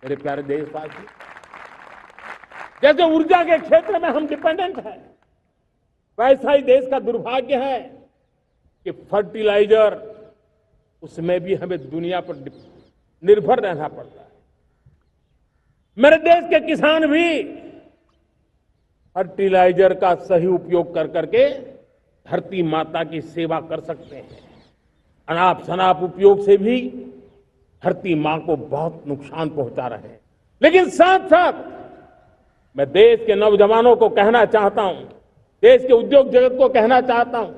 मेरे प्यारे देशवासी, जैसे ऊर्जा के क्षेत्र में हम डिपेंडेंट हैं, वैसा ही देश का दुर्भाग्य है कि फर्टिलाइजर, उसमें भी हमें दुनिया पर निर्भर रहना पड़ता है। मेरे देश के किसान भी फर्टिलाइजर का सही उपयोग कर करके धरती माता की सेवा कर सकते हैं। अनाप शनाप उपयोग से भी धरती मां को बहुत नुकसान पहुंचा रहे हैं। लेकिन साथ साथ मैं देश के नौजवानों को कहना चाहता हूं, देश के उद्योग जगत को कहना चाहता हूं,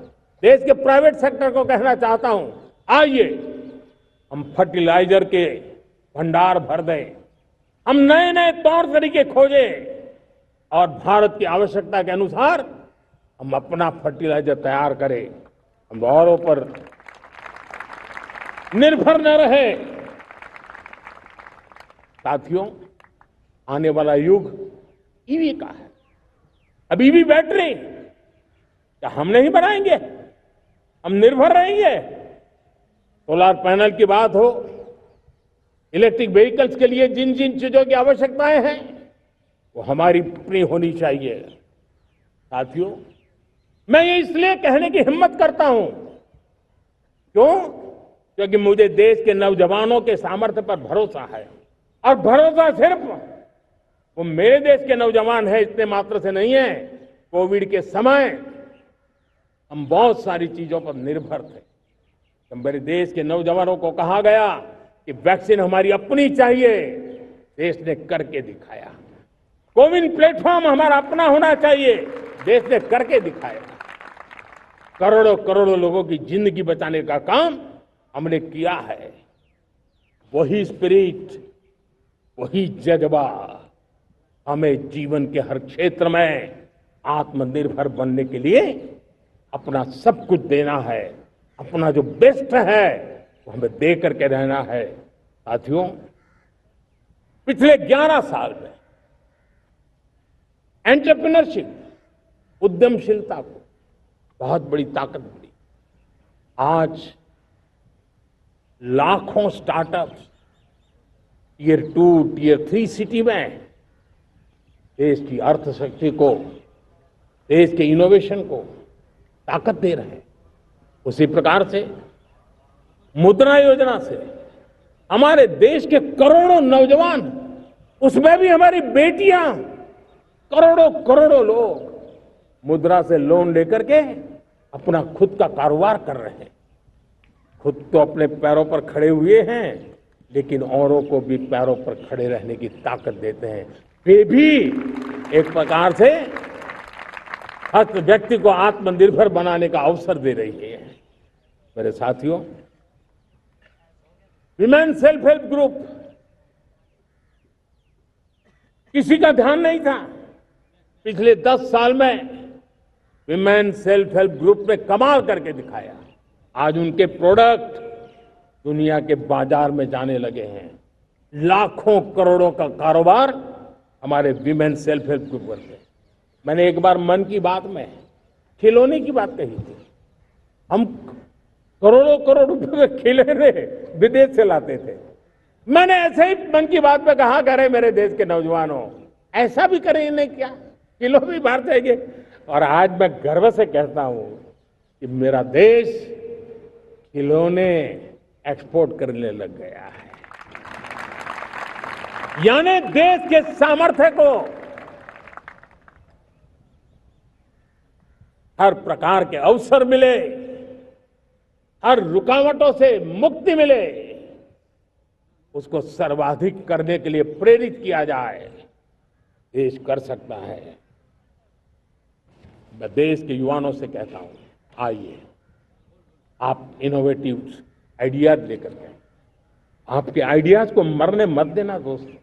देश के प्राइवेट सेक्टर को कहना चाहता हूं, आइए हम फर्टिलाइजर के भंडार भर दें, हम नए नए तौर तरीके खोजें और भारत की आवश्यकता के अनुसार हम अपना फर्टिलाइजर तैयार करें। हम औरों पर निर्भर न रहे। साथियों, आने वाला युग ईवी का है। अब ईवी बैटरी क्या हम नहीं बनाएंगे? हम निर्भर रहेंगे? सोलर पैनल की बात हो, इलेक्ट्रिक व्हीकल्स के लिए जिन जिन चीजों की आवश्यकताएं हैं वो हमारी अपनी होनी चाहिए। साथियों, मैं ये इसलिए कहने की हिम्मत करता हूं, क्यों? क्योंकि मुझे देश के नौजवानों के सामर्थ्य पर भरोसा है। और भरोसा सिर्फ वो मेरे देश के नौजवान है इतने मात्र से नहीं है। कोविड के समय हम बहुत सारी चीजों पर निर्भर थे। तो मेरे देश के नौजवानों को कहा गया कि वैक्सीन हमारी अपनी चाहिए, देश ने करके दिखाया। कोविन प्लेटफॉर्म हमारा अपना होना चाहिए, देश ने करके दिखाया। करोड़ों करोड़ों लोगों की जिंदगी बचाने का काम हमने किया है। वही स्पिरिट, वही जज्बा हमें जीवन के हर क्षेत्र में आत्मनिर्भर बनने के लिए अपना सब कुछ देना है। अपना जो बेस्ट है वो हमें दे करके रहना है। साथियों, पिछले 11 साल में एंटरप्रेन्योरशिप, उद्यमशीलता को बहुत बड़ी ताकत मिली। आज लाखों स्टार्टअप्स टियर 2, टियर 3 सिटी में देश की अर्थशक्ति को, देश के इनोवेशन को ताकत दे रहे हैं। उसी प्रकार से मुद्रा योजना से हमारे देश के करोड़ों नौजवान, उसमें भी हमारी बेटियां, करोड़ों करोड़ों लोग मुद्रा से लोन लेकर के अपना खुद का कारोबार कर रहे हैं। खुद तो अपने पैरों पर खड़े हुए हैं, लेकिन औरों को भी पैरों पर खड़े रहने की ताकत देते हैं। वे भी एक प्रकार से हर व्यक्ति को आत्मनिर्भर बनाने का अवसर दे रही है। मेरे साथियों, विमेन सेल्फ हेल्प ग्रुप किसी का ध्यान नहीं था। पिछले 10 साल में विमेन सेल्फ हेल्प ग्रुप ने कमाल करके दिखाया। आज उनके प्रोडक्ट दुनिया के बाजार में जाने लगे हैं। लाखों करोड़ों का कारोबार हमारे विमेन सेल्फ हेल्प ग्रुप करते हैं। मैंने एक बार मन की बात में खिलौने की बात कही थी। हम करोड़ों करोड़ रुपए के खिलौने विदेश से लाते थे। मैंने ऐसे ही मन की बात में कहा, करे मेरे देश के नौजवानों, ऐसा भी करें नहीं क्या, किलो भी बाहर जाएंगे। और आज मैं गर्व से कहता हूं कि मेरा देश खिलौने एक्सपोर्ट करने लग गया है। यानी देश के सामर्थ्य को हर प्रकार के अवसर मिले, हर रुकावटों से मुक्ति मिले, उसको सर्वाधिक करने के लिए प्रेरित किया जाए। देश कर सकता है। मैं देश के युवाओं से कहता हूं, आइए आप इनोवेटिव आइडियाज लेकर के, आपके आइडियाज को मरने मत देना दोस्तों।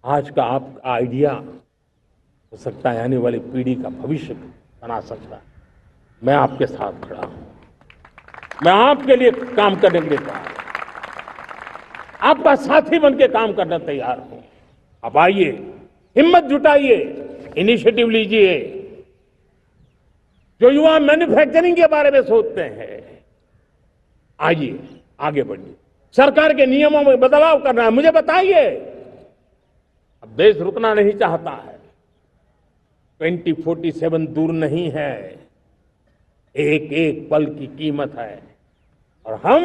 आज का आपका आइडिया हो सकता है आने वाली पीढ़ी का भविष्य बना सकता है। मैं आपके साथ खड़ा हूं, मैं आपके लिए काम करने के लिए तैयार हूं, आपका साथी बन के काम करने तैयार हूं। आप आइए, हिम्मत जुटाइए, इनिशिएटिव लीजिए। जो युवा मैन्युफैक्चरिंग के बारे में सोचते हैं, आइए आगे बढ़िए। सरकार के नियमों में बदलाव करना है, मुझे बताइए। देश रुकना नहीं चाहता है। 2047 दूर नहीं है, एक एक पल की कीमत है और हम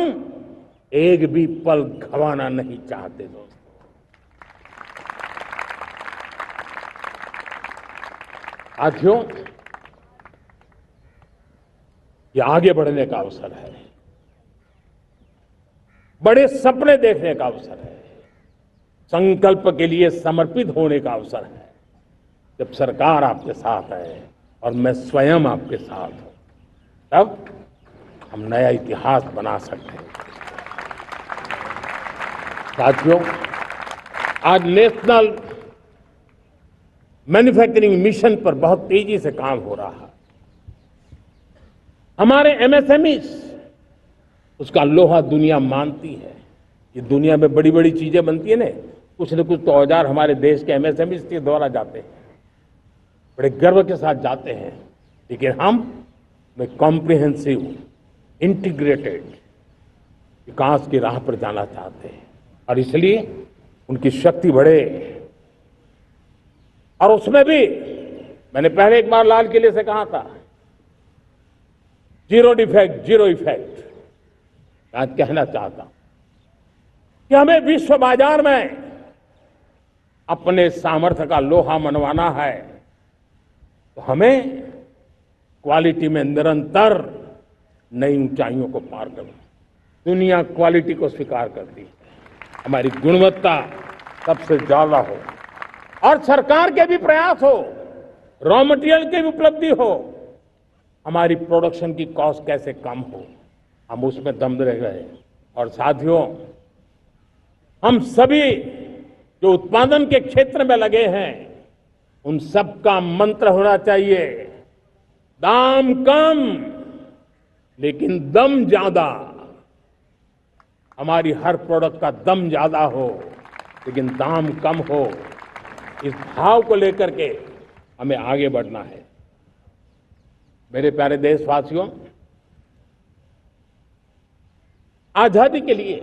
एक भी पल गंवाना नहीं चाहते दोस्तों। साथियों, ये आगे बढ़ने का अवसर है, बड़े सपने देखने का अवसर है, संकल्प के लिए समर्पित होने का अवसर है। जब सरकार आपके साथ है और मैं स्वयं आपके साथ हूं, तब हम नया इतिहास बना सकते हैं। साथियों, आज नेशनल मैन्युफैक्चरिंग मिशन पर बहुत तेजी से काम हो रहा है। हमारे एमएसएमईज, उसका लोहा दुनिया मानती है। ये दुनिया में बड़ी बड़ी चीजें बनती है ना, कुछ न कुछ तो औजार हमारे देश के एमएसएमईज के द्वारा जाते हैं, बड़े गर्व के साथ जाते हैं। लेकिन हम कॉम्प्रिहेंसिव इंटीग्रेटेड विकास की राह पर जाना चाहते हैं और इसलिए उनकी शक्ति बढ़े। और उसमें भी मैंने पहले एक बार लाल किले से कहा था, जीरो डिफेक्ट जीरो इफेक्ट। आज कहना चाहता हूं कि हमें विश्व बाजार में अपने सामर्थ्य का लोहा मनवाना है, तो हमें क्वालिटी में निरंतर नई ऊंचाइयों को पार करना। दुनिया क्वालिटी को स्वीकार करती है, हमारी गुणवत्ता सबसे ज्यादा हो और सरकार के भी प्रयास हो, रॉ मटेरियल की भी उपलब्धि हो, हमारी प्रोडक्शन की कॉस्ट कैसे कम हो, हम उसमें दम रह गए। और साथियों, हम सभी जो उत्पादन के क्षेत्र में लगे हैं, उन सब का मंत्र होना चाहिए, दाम कम लेकिन दम ज्यादा। हमारी हर प्रोडक्ट का दम ज्यादा हो लेकिन दाम कम हो, इस भाव को लेकर के हमें आगे बढ़ना है। मेरे प्यारे देशवासियों, आजादी के लिए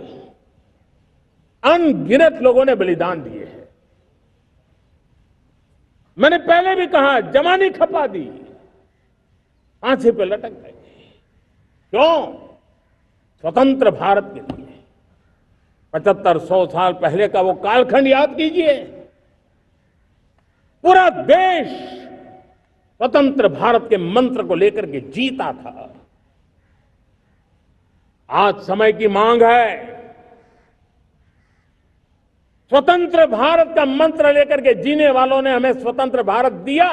अनगिनत लोगों ने बलिदान दिए हैं। मैंने पहले भी कहा, जवानी खपा दी, फांसी पे लटक गए। क्यों? स्वतंत्र भारत के लिए। 75-100 साल पहले का वो कालखंड याद कीजिए, पूरा देश स्वतंत्र भारत के मंत्र को लेकर के जीता था। आज समय की मांग है, स्वतंत्र भारत का मंत्र लेकर के जीने वालों ने हमें स्वतंत्र भारत दिया।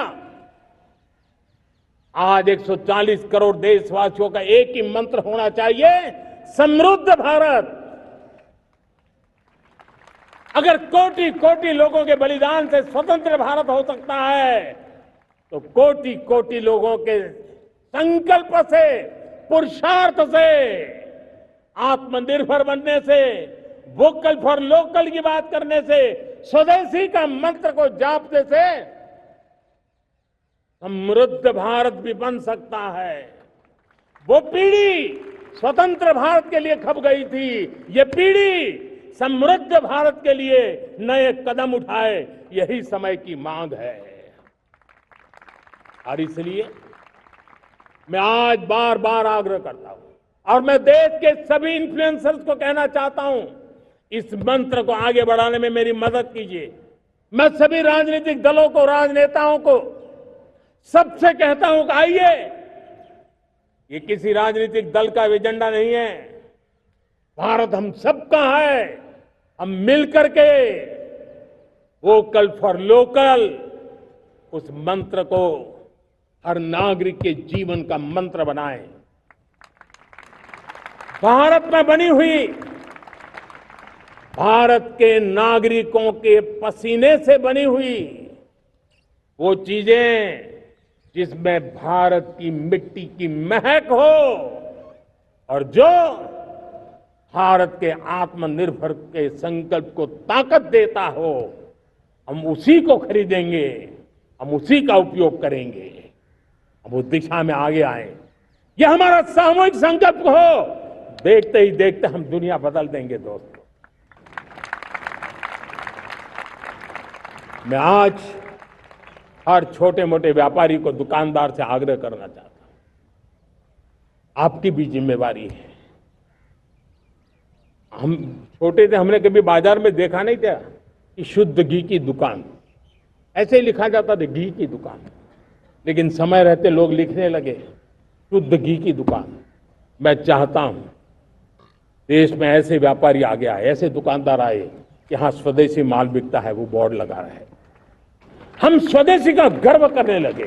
आज 140 करोड़ देशवासियों का एक ही मंत्र होना चाहिए, समृद्ध भारत। अगर कोटि कोटि लोगों के बलिदान से स्वतंत्र भारत हो सकता है, तो कोटि कोटि लोगों के संकल्प से, पुरुषार्थ से, आत्मनिर्भर बनने से, वोकल फॉर लोकल की बात करने से, स्वदेशी का मंत्र को जापने से समृद्ध भारत भी बन सकता है। वो पीढ़ी स्वतंत्र भारत के लिए खप गई थी, ये पीढ़ी समृद्ध भारत के लिए नए कदम उठाए, यही समय की मांग है। और इसलिए मैं आज बार बार आग्रह करता हूं और मैं देश के सभी इन्फ्लुएंसर्स को कहना चाहता हूं, इस मंत्र को आगे बढ़ाने में मेरी मदद कीजिए। मैं सभी राजनीतिक दलों को, राजनेताओं को सबसे कहता हूं कि आइए, ये किसी राजनीतिक दल का एजेंडा नहीं है, भारत हम सबका है। हम मिलकर के वोकल फॉर लोकल, उस मंत्र को हर नागरिक के जीवन का मंत्र बनाएं। भारत में बनी हुई, भारत के नागरिकों के पसीने से बनी हुई वो चीजें जिसमें भारत की मिट्टी की महक हो और जो भारत के आत्मनिर्भर के संकल्प को ताकत देता हो, हम उसी को खरीदेंगे, हम उसी का उपयोग करेंगे, हम उस दिशा में आगे आए। यह हमारा सामूहिक संकल्प हो, देखते ही देखते हम दुनिया बदल देंगे दोस्तों। मैं आज हर छोटे मोटे व्यापारी को, दुकानदार से आग्रह करना चाहता हूं, आपकी भी जिम्मेवारी है। हम छोटे थे, हमने कभी बाजार में देखा नहीं था कि शुद्ध घी की दुकान, ऐसे ही लिखा जाता था घी की दुकान। लेकिन समय रहते लोग लिखने लगे शुद्ध घी की दुकान। मैं चाहता हूं देश में ऐसे व्यापारी आगे आए, ऐसे दुकानदार आए कि हाँ स्वदेशी माल बिकता है, वो बोर्ड लगा रहे। हम स्वदेशी का गर्व करने लगे।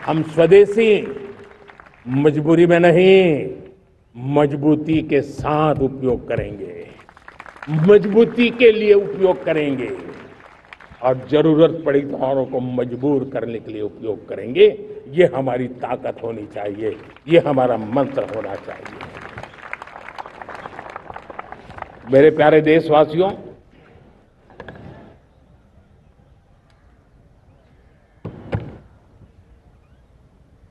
हम स्वदेशी मजबूरी में नहीं, मजबूती के साथ उपयोग करेंगे, मजबूती के लिए उपयोग करेंगे और जरूरत पड़ी तो औरों को मजबूर करने के लिए उपयोग करेंगे। ये हमारी ताकत होनी चाहिए, ये हमारा मंत्र होना चाहिए। मेरे प्यारे देशवासियों,